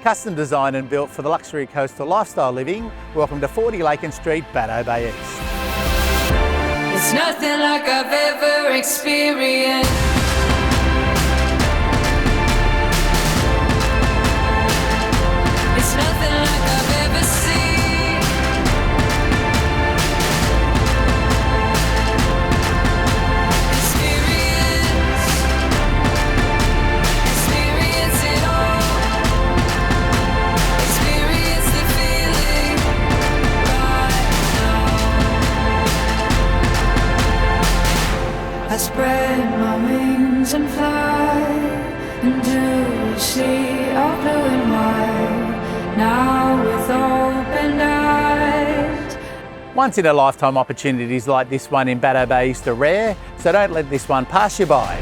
Custom designed and built for the luxury coastal lifestyle living. Welcome to 40 Lakin Street, Bateau, Bay East. It's nothing like I've ever experienced. It's nothing like I've ever seen. Experience it all. Experience the feeling right now. I spread my wings and fly into a sea of blue and white. Now with open eyes. Once in a lifetime opportunities like this one in Bateau Bay East are rare, so don't let this one pass you by.